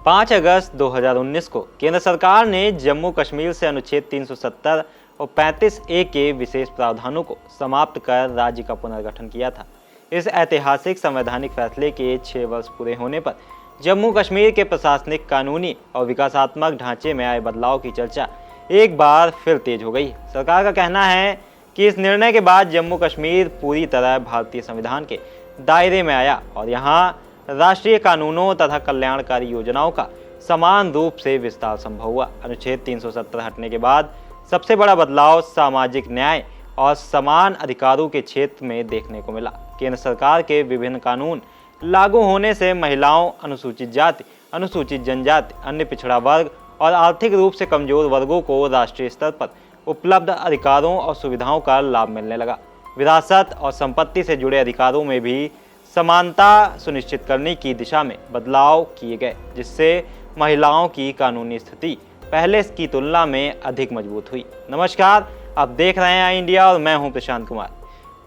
5 अगस्त 2019 को केंद्र सरकार ने जम्मू कश्मीर से अनुच्छेद 370 और 35A के विशेष प्रावधानों को समाप्त कर राज्य का पुनर्गठन किया था। इस ऐतिहासिक संवैधानिक फैसले के 6 वर्ष पूरे होने पर जम्मू कश्मीर के प्रशासनिक, कानूनी और विकासात्मक ढांचे में आए बदलाव की चर्चा एक बार फिर तेज हो गई। सरकार का कहना है कि इस निर्णय के बाद जम्मू कश्मीर पूरी तरह भारतीय संविधान के दायरे में आया और यहाँ राष्ट्रीय कानूनों तथा कल्याणकारी योजनाओं का समान रूप से विस्तार संभव हुआ। अनुच्छेद 370 हटने के बाद सबसे बड़ा बदलाव सामाजिक न्याय और समान अधिकारों के क्षेत्र में देखने को मिला। केंद्र सरकार के विभिन्न कानून लागू होने से महिलाओं, अनुसूचित जाति, अनुसूचित जनजाति, अन्य पिछड़ा वर्ग और आर्थिक रूप से कमजोर वर्गों को राष्ट्रीय स्तर पर उपलब्ध अधिकारों और सुविधाओं का लाभ मिलने लगा। विरासत और संपत्ति से जुड़े अधिकारों में भी समानता सुनिश्चित करने की दिशा में बदलाव किए गए, जिससे महिलाओं की कानूनी स्थिति पहले की तुलना में अधिक मजबूत हुई। नमस्कार, आप देख रहे हैं इंडिया और मैं हूं प्रशांत कुमार।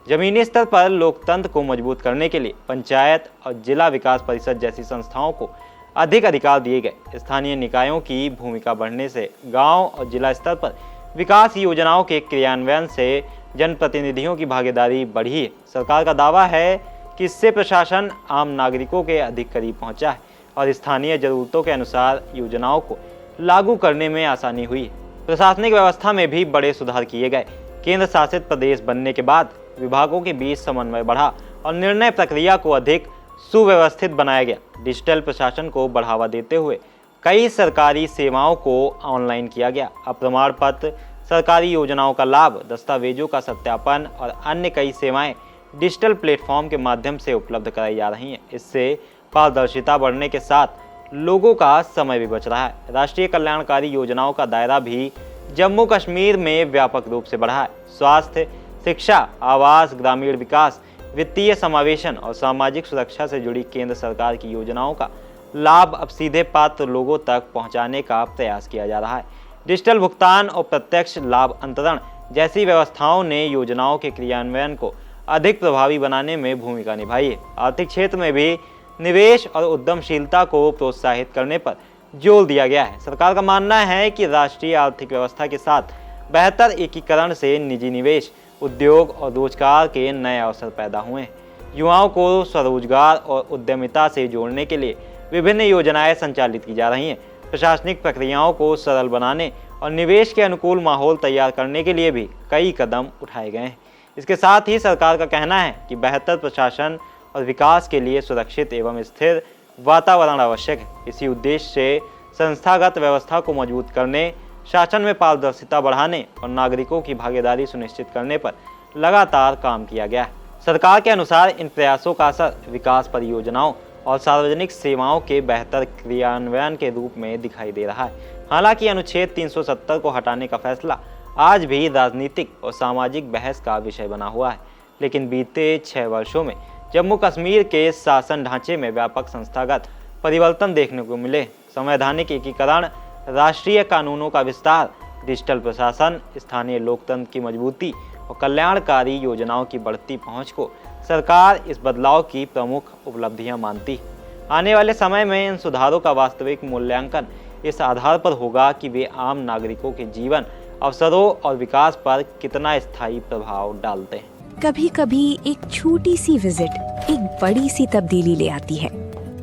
जमीनी स्तर पर लोकतंत्र को मजबूत करने के लिए पंचायत और जिला विकास परिषद जैसी संस्थाओं को अधिक अधिकार दिए गए। स्थानीय निकायों की भूमिका बढ़ने से गांव और जिला स्तर पर विकास योजनाओं के क्रियान्वयन से जनप्रतिनिधियों की भागीदारी बढ़ी है। सरकार का दावा है कि इससे प्रशासन आम नागरिकों के अधिक करीब पहुंचा है और स्थानीय जरूरतों के अनुसार योजनाओं को लागू करने में आसानी हुई है। प्रशासनिक व्यवस्था में भी बड़े सुधार किए गए। केंद्र शासित प्रदेश बनने के बाद विभागों के बीच समन्वय बढ़ा और निर्णय प्रक्रिया को अधिक सुव्यवस्थित बनाया गया। डिजिटल प्रशासन को बढ़ावा देते हुए कई सरकारी सेवाओं को ऑनलाइन किया गया। अब प्रमाण पत्र, सरकारी योजनाओं का लाभ, दस्तावेजों का सत्यापन और अन्य कई सेवाएं डिजिटल प्लेटफॉर्म के माध्यम से उपलब्ध कराई जा रही हैं। इससे पारदर्शिता बढ़ने के साथ लोगों का समय भी बच रहा है। राष्ट्रीय कल्याणकारी योजनाओं का दायरा भी जम्मू कश्मीर में व्यापक रूप से बढ़ा है। स्वास्थ्य, शिक्षा, आवास, ग्रामीण विकास, वित्तीय समावेशन और सामाजिक सुरक्षा से जुड़ी केंद्र सरकार की योजनाओं का लाभ अब सीधे पात्र लोगों तक पहुंचाने का प्रयास किया जा रहा है। डिजिटल भुगतान और प्रत्यक्ष लाभ अंतरण जैसी व्यवस्थाओं ने योजनाओं के क्रियान्वयन को अधिक प्रभावी बनाने में भूमिका निभाई है। आर्थिक क्षेत्र में भी निवेश और उद्यमशीलता को प्रोत्साहित करने पर जोर दिया गया है। सरकार का मानना है कि राष्ट्रीय आर्थिक व्यवस्था के साथ बेहतर एकीकरण से निजी निवेश, उद्योग और रोजगार के नए अवसर पैदा हुए हैं। युवाओं को स्वरोजगार और उद्यमिता से जोड़ने के लिए विभिन्न योजनाएं संचालित की जा रही हैं। प्रशासनिक प्रक्रियाओं को सरल बनाने और निवेश के अनुकूल माहौल तैयार करने के लिए भी कई कदम उठाए गए हैं। इसके साथ ही सरकार का कहना है कि बेहतर प्रशासन और विकास के लिए सुरक्षित एवं स्थिर वातावरण आवश्यक है। इसी उद्देश्य से संस्थागत व्यवस्था को मजबूत करने, शासन में पारदर्शिता बढ़ाने और नागरिकों की भागीदारी सुनिश्चित करने पर लगातार काम किया गया है। सरकार के अनुसार इन प्रयासों का असर विकास परियोजनाओं और सार्वजनिक सेवाओं के बेहतर क्रियान्वयन के रूप में दिखाई दे रहा है। हालांकि अनुच्छेद 370 को हटाने का फैसला आज भी राजनीतिक और सामाजिक बहस का विषय बना हुआ है, लेकिन बीते 6 वर्षों में जम्मू कश्मीर के शासन ढांचे में व्यापक संस्थागत परिवर्तन देखने को मिले। संवैधानिक एकीकरण, राष्ट्रीय कानूनों का विस्तार, डिजिटल प्रशासन, स्थानीय लोकतंत्र की मजबूती और कल्याणकारी योजनाओं की बढ़ती पहुंच को सरकार इस बदलाव की प्रमुख उपलब्धियां मानती है। आने वाले समय में इन सुधारों का वास्तविक मूल्यांकन इस आधार पर होगा कि वे आम नागरिकों के जीवन, अवसरों और विकास पर कितना स्थायी प्रभाव डालते हैं। कभी कभी एक छोटी सी विजिट एक बड़ी सी तब्दीली ले आती है,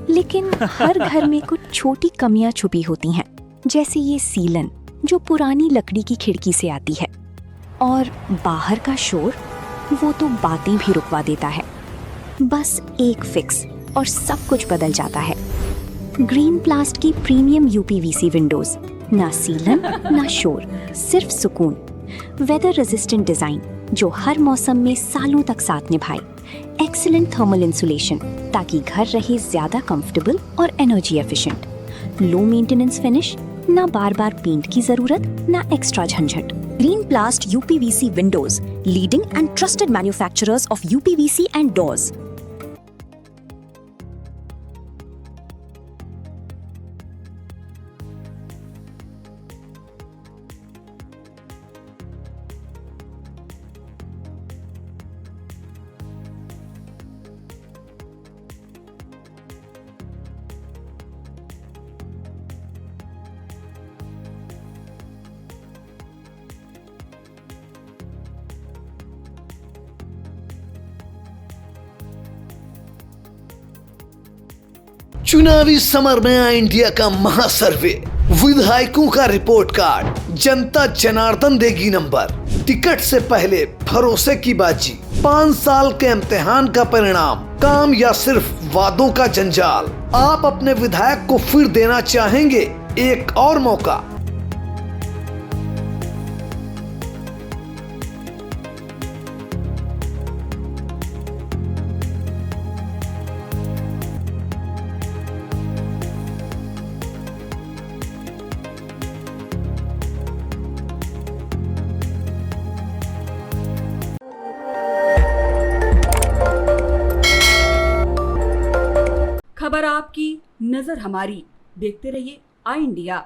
लेकिन हर घर में कुछ छोटी कमियां छुपी होती हैं, जैसे ये सीलन जो पुरानी लकड़ी की खिड़की से आती है, और बाहर का शोर वो तो बातें भी रुकवा देता है। बस एक फिक्स और सब कुछ बदल जाता है। ग्रीन प्लास्ट की प्रीमियम यूपीवीसी विंडोज, ना सीलन ना शोर, सिर्फ सुकून। वेदर रेजिस्टेंट डिजाइन जो हर मौसम में सालों तक साथ निभाए। एक्सीलेंट थर्मल इंसुलेशन ताकि घर रहे ज्यादा कंफर्टेबल और energy efficient. Low maintenance finish, ना बार बार पेंट की जरूरत, ना एक्स्ट्रा झंझट। Green प्लास्ट UPVC Windows, leading and trusted manufacturers of UPVC and doors. चुनावी समर में आई इंडिया का महासर्वे, विधायकों का रिपोर्ट कार्ड, जनता जनार्दन देगी नंबर, टिकट से पहले भरोसे की बाजी, 5 साल के इम्तिहान का परिणाम, काम या सिर्फ वादों का जंजाल। आप अपने विधायक को फिर देना चाहेंगे एक और मौका? खबर आपकी, नजर हमारी। देखते रहिए आई इंडिया।